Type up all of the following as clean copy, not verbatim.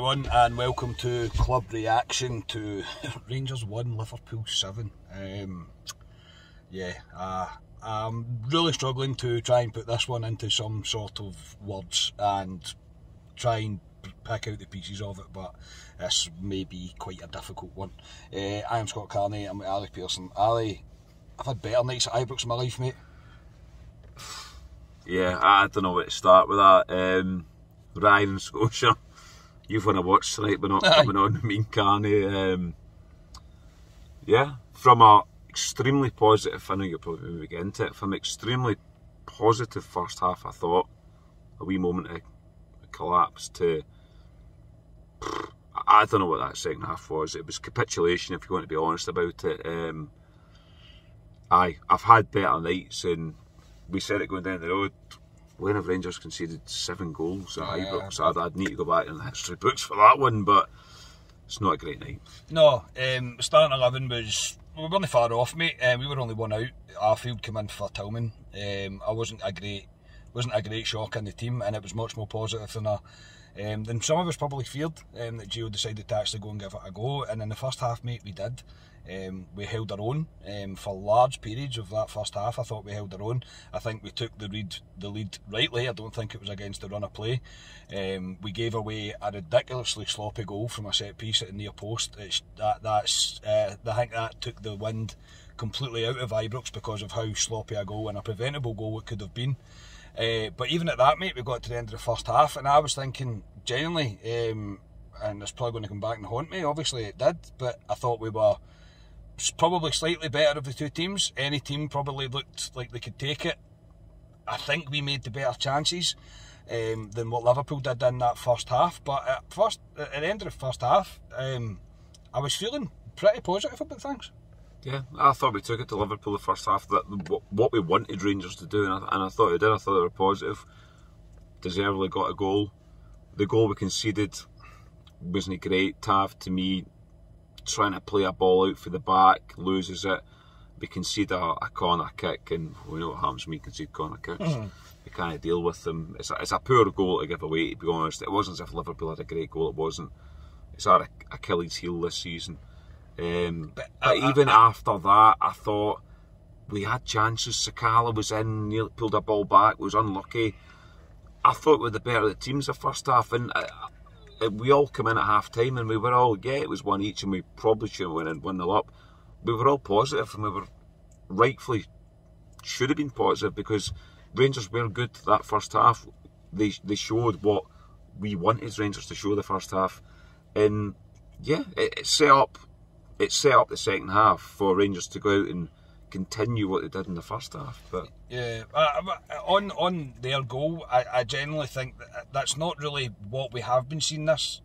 everyone, and welcome to Club Reaction to Rangers 1, Liverpool 7. I'm really struggling to try and put this one into some sort of words and try and pick out the pieces of it, but this may be quite a difficult one. I am Scott Carney, I'm with Ali Pearson. Ali, I've had better nights at Ibrox in my life, mate. Yeah, I don't know where to start with that. Ryan and Scotia, you've won a watch tonight, but not coming on with me and Carney. Yeah, from a extremely positive, I know you'll probably maybe get into it, from extremely positive first half, I thought, a wee moment of collapse to, I don't know what that second half was. It was capitulation, if you want to be honest about it. I've had better nights, and we said it going down the road. When have Rangers conceded 7 goals at Ibrox? I'd need to go back in the history books for that one, but it's not a great night. No, starting 11 was, we weren't far off, mate. We were only one out. Arfield came in for Tillman. I wasn't a great shock in the team, and it was much more positive than some of us probably feared, that Gio decided to actually go and give it a go. And in the first half, mate, we did. We held our own for large periods of that first half. I thought we held our own. I think we took the lead rightly. I don't think it was against the run of play. We gave away a ridiculously sloppy goal from a set piece at the near post. I think that took the wind completely out of Ibrox because of how sloppy a goal and a preventable goal it could have been. But even at that, mate, we got to the end of the first half, and I was thinking, genuinely, and it's probably going to come back and haunt me. Obviously it did, but I thought we were probably slightly better of the two teams. Any team probably looked like they could take it. I think we made the better chances than what Liverpool did in that first half. But at the end of the first half, I was feeling pretty positive about things. Yeah, I thought we took it to Liverpool the first half, that what we wanted Rangers to do, and I thought they did. I thought they were positive. Deservedly got a goal. The goal we conceded wasn't great. Tav, to me, trying to play a ball out for the back, loses it. We concede a corner kick, and we know what happens when we concede corner kicks. We can't deal with them. It's a poor goal to give away, to be honest. It wasn't as if Liverpool had a great goal, it wasn't. It's our Achilles heel this season. But even after that, I thought we had chances. Sakala was in, nearly pulled a ball back, was unlucky. I thought we were the better of the teams the first half, and we all come in at half time and we were all, it was one each and we probably should have went 1-0 up. We were all positive, and we were rightfully should have been positive, because Rangers were good that first half. They showed what we wanted Rangers to show the first half, and yeah, it set up the second half for Rangers to go out and continue what they did in the first half. But yeah, on their goal, I genuinely think that's not really what we have been seeing this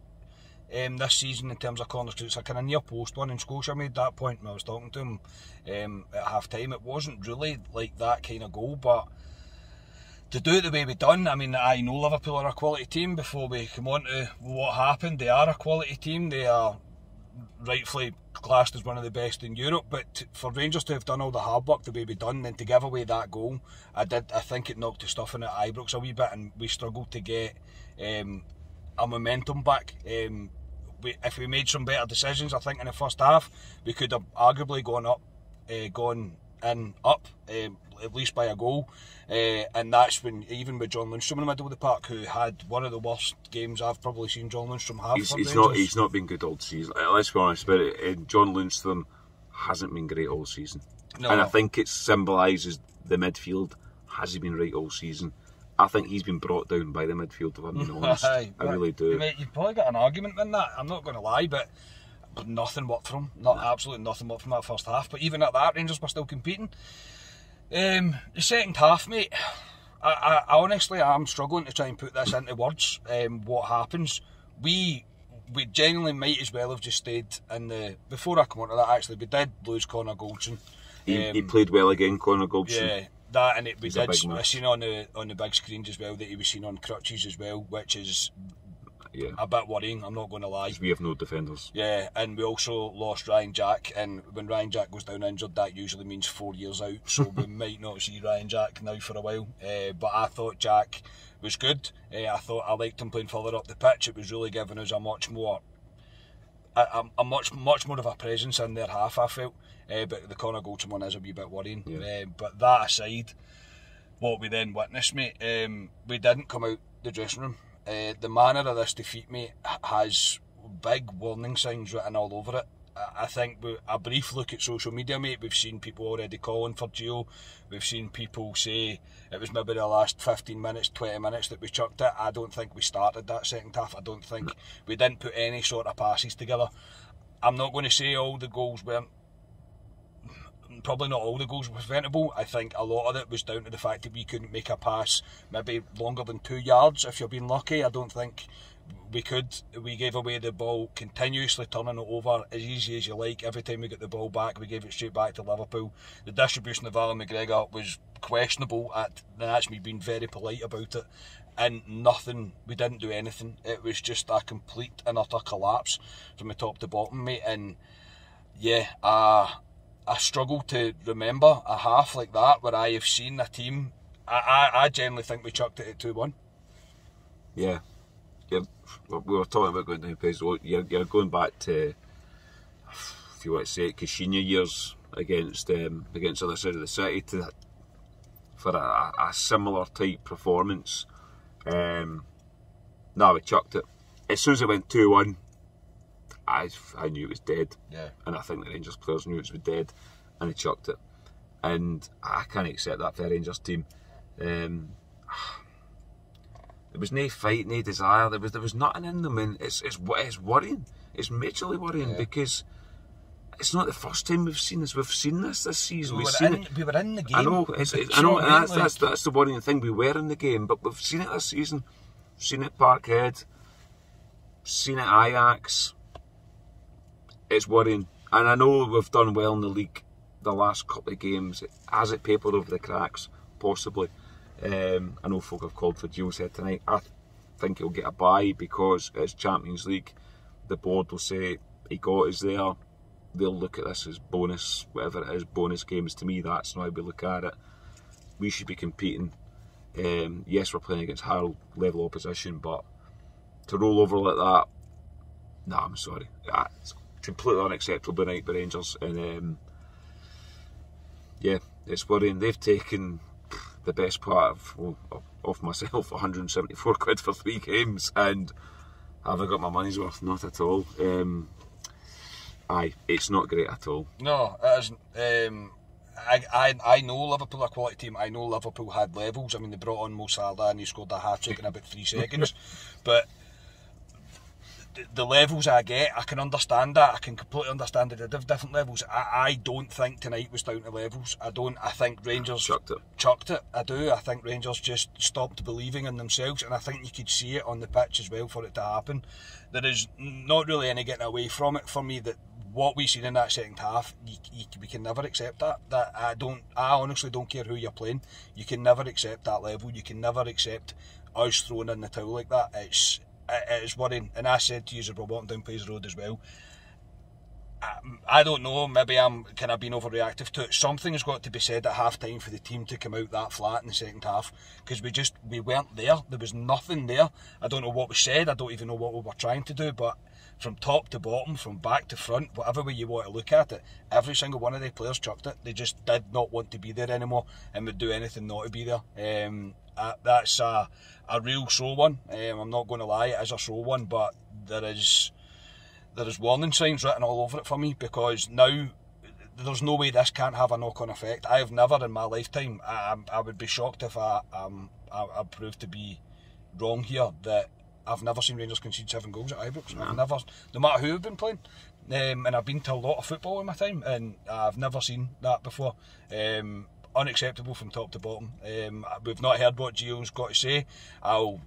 season in terms of corners. It's a kind of near post one, and Scotia made that point when I was talking to him at half time. It wasn't really like that kind of goal, but to do it the way we done, I mean, I know Liverpool are a quality team. Before we come on to what happened, they are a quality team. They are rightfully classed as one of the best in Europe, but for Rangers to have done all the hard work the way we done, then to give away that goal, I think it knocked the stuffing at Ibrox a wee bit, and we struggled to get our momentum back. If we made some better decisions, I think in the first half, we could have arguably gone up, at least by a goal, and that's when, even with John Lundstrom in the middle of the park, who had one of the worst games I've probably seen John Lundstrom have. He's not been good all season. Let's be honest about it. John Lundstrom hasn't been great all season, and I think it symbolises the midfield hasn't been right all season. I think he's been brought down by the midfield, if I'm being honest. I really do. Mate, you've probably got an argument in that. I'm not going to lie, but nothing worked for him. Absolutely nothing worked from that first half. But even at that, Rangers were still competing. The second half, mate, I honestly am struggling to try and put this into words. What happens? We genuinely might as well have just stayed in the. Before I come on to that, actually, we did lose Connor Goldson. He played well again, Connor Goldson. Yeah, that, and we did seen on the big screens as well that he was seen on crutches as well, which is a bit worrying, I'm not going to lie. We have no defenders. Yeah, and we also lost Ryan Jack, and when Ryan Jack goes down injured, that usually means 4 years out, so we might not see Ryan Jack now for a while. But I thought Jack was good. I thought I liked him playing further up the pitch. It was really giving us a much more of a presence in their half, I felt. But the Connor Goldson one is a wee bit worrying. Yeah. But that aside, what we then witnessed, mate, we didn't come out the dressing room. The manner of this defeat, mate, has big warning signs written all over it. I think a brief look at social media, mate, we've seen people already calling for Gio. We've seen people say it was maybe the last 15 minutes, 20 minutes that we chucked it. I don't think we started that second half. I don't think we didn't put any sort of passes together. I'm not going to say all the goals weren't, probably not all the goals were preventable. I think a lot of it was down to the fact that we couldn't make a pass maybe longer than 2 yards if you're being lucky. I don't think we could. We gave away the ball continuously, turning it over as easy as you like. Every time we got the ball back, we gave it straight back to Liverpool. The distribution of Alan McGregor was questionable, and that's me being very polite about it. And we didn't do anything. It was just a complete and utter collapse from the top to bottom, mate. And yeah, I struggle to remember a half like that where I have seen a team. I generally think we chucked it at 2-1. Yeah. We were talking about going down pace. You're going back to, if you want to say it, Kashinya years against the other side of the city for a similar type performance. We chucked it. As soon as it went 2-1, I knew it was dead. Yeah. And I think the Rangers players knew it was dead, and they chucked it. And I can't accept that for a Rangers team. There was no fight, no desire. There was nothing in them, and it's worrying. It's majorly worrying because it's not the first time we've seen this. We've seen this season. We were in the game. I know. I know. And that's the worrying thing. We were in the game, but we've seen it this season. We've seen it at Parkhead. Seen it at Ajax. It's worrying, and I know we've done well in the league the last couple of games. Has it papered over the cracks? Possibly. I know folk have called for Gio's head tonight. I think he'll get a bye because it's Champions League. The board will say he got us there. They'll look at this as bonus, whatever it is, bonus games. To me, that's not how we look at it. We should be competing. Yes, we're playing against higher level opposition, but to roll over like that, nah, I'm sorry. It's completely unacceptable by Rangers. And it's worrying. They've taken the best part of myself, 174 quid for 3 games, and have I got my money's worth? Not at all. It's not great at all. No, it isn't. I know Liverpool are a quality team. I know Liverpool had levels. I mean, they brought on Mo Salah and he scored a hat-trick in about 3 seconds. But the levels I get, I can understand that. I can completely understand that they're different levels. I don't think tonight was down to levels. I think Rangers chucked it. I do. I think Rangers just stopped believing in themselves, and I think you could see it on the pitch as well for it to happen. There is not really any getting away from it for me. That what we seen in that second half, we can never accept that. I honestly don't care who you're playing. You can never accept that level. You can never accept us throwing in the towel like that. It is worrying, and I said to you as we were walking down Pays Road as well, I don't know, maybe I'm kind of being overreactive to it. Something's got to be said at half time for the team to come out that flat in the second half, because we weren't there. There was nothing there. I don't know what was said. I don't even know what we were trying to do, but from top to bottom, from back to front, whatever way you want to look at it, every single one of the players chucked it. They just did not want to be there anymore and would do anything not to be there. That's a real sore one. I'm not going to lie, it is a sore one, but there is warning signs written all over it for me, because now there's no way this can't have a knock-on effect. I have never in my lifetime, I would be shocked if I proved to be wrong here, that I've never seen Rangers concede 7 goals at Ibrox. I've never, no matter who I've been playing, and I've been to a lot of football in my time, and I've never seen that before. Unacceptable from top to bottom. We've not heard what Gio's got to say. I'll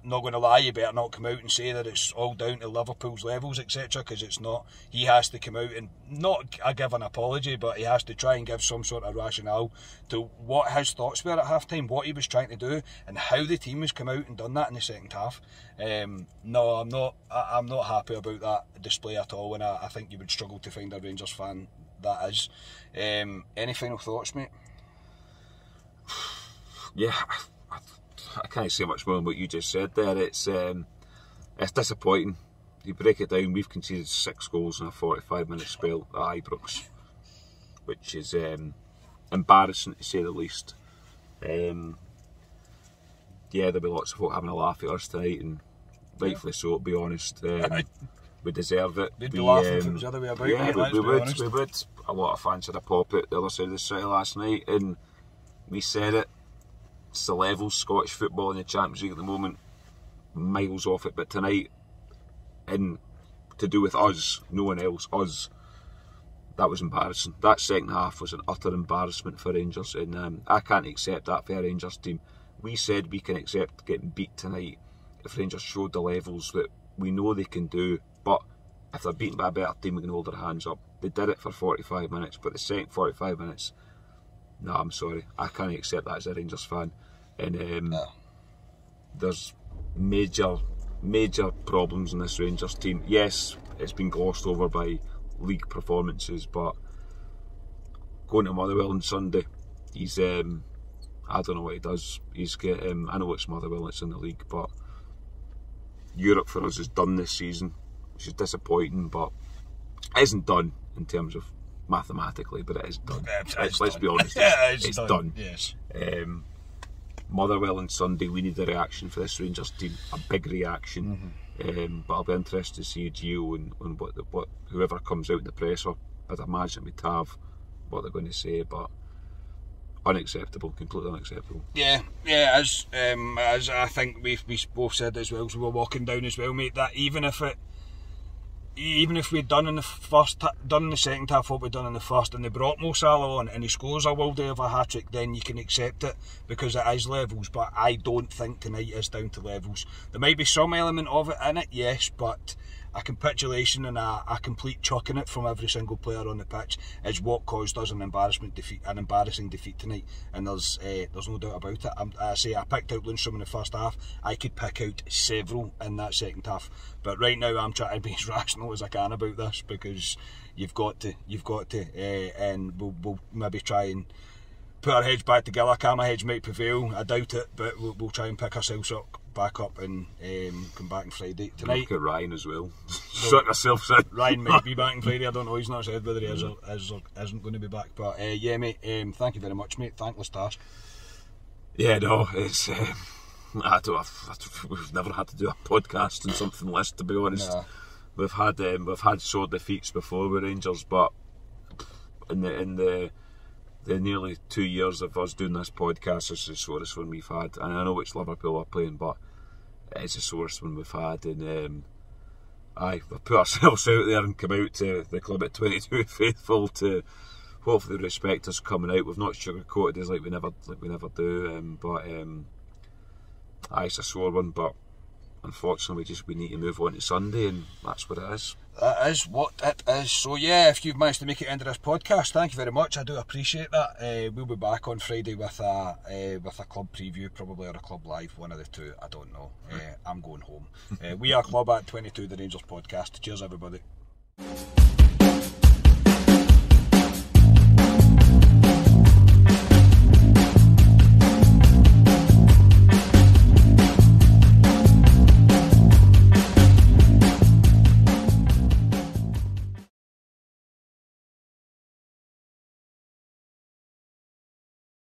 not going to lie, you better not come out and say that it's all down to Liverpool's levels, etc., because it's not. He has to come out and not give an apology, but he has to try and give some sort of rationale to what his thoughts were at half-time, what he was trying to do, and how the team has come out and done that in the second half. No, I'm not happy about that display at all, and I think you would struggle to find a Rangers fan that is. Any final thoughts, mate? Yeah, I can't say much more than what you just said there. It's disappointing. You break it down, we've conceded 6 goals in a 45-minute spell at Ibrox, which is embarrassing to say the least. Yeah, there'll be lots of folk having a laugh at us tonight, and rightfully so, to be honest. We deserve it. We'd be laughing if it was the other way about. Yeah, mate, we would. A lot of fans had a pop at the other side of the city last night, and we said it. It's the level Scottish football in the Champions League at the moment, miles off it. But tonight, and to do with us, no one else, us, that was embarrassing. That second half was an utter embarrassment for Rangers, and I can't accept that for a Rangers team. We said we can accept getting beat tonight if Rangers showed the levels that we know they can do, but if they're beaten by a better team, we can hold our hands up. They did it for 45 minutes, but the second 45 minutes, no, I'm sorry, I can't accept that as a Rangers fan. And there's major problems in this Rangers team. Yes, it's been glossed over by league performances, but going to Motherwell on Sunday, he's I don't know what he does. He's get I know it's Motherwell, it's in the league, but Europe for us is done this season, which is disappointing, but it isn't done in terms of mathematically, but it is done. Let's be honest, it's done. Yes. Motherwell on Sunday, we need a reaction for this Rangers team, a big reaction. But I'll be interested to see Gio and what whoever comes out in the press, or I'd imagine we'd have what they're going to say, but unacceptable, completely unacceptable. Yeah, as I think we both said as well as we were walking down as well, mate, that even if we'd done in the second half what we'd done in the first, and they brought Mo Salah on and he scores a world of a hat-trick, then you can accept it because it is levels. But I don't think tonight is down to levels. There might be some element of it in it, yes, but a capitulation and a complete chucking it from every single player on the pitch is what caused us an embarrassing defeat tonight, and there's no doubt about it. I picked out Lundstram in the first half. I could pick out several in that second half, but right now I'm trying to be as rational as I can about this, because you've got to, and we'll maybe try and put our heads back together. Calmer heads might prevail, I doubt it, but we'll try and pick ourselves back up and come back on Friday. Tonight, look at Ryan as well. Shut yourself in. Ryan might be back on Friday, I don't know, he's not said whether he is or isn't going to be back, but yeah, mate, thank you very much, mate. Thankless task. Yeah, no, it's we've never had to do a podcast on something less, to be honest. Nah. We've had sore defeats before with Rangers, but in the nearly 2 years of us doing this podcast, it's the sorest one we've had. And I know it's Liverpool are playing, but it's the sorest one we've had. And we've put ourselves out there and come out to the club at 22 faithful to hopefully respect us coming out. We've not sugarcoated it like we never do. But it's a sore one. But unfortunately, we need to move on to Sunday, and that's what it is. That is what it is. So yeah, if you've managed to make it into this podcast, thank you very much. I do appreciate that. We'll be back on Friday with a club preview, probably, or a club live, one of the two. I don't know. I'm going home. We are Club at 22, the Rangers podcast. Cheers, everybody.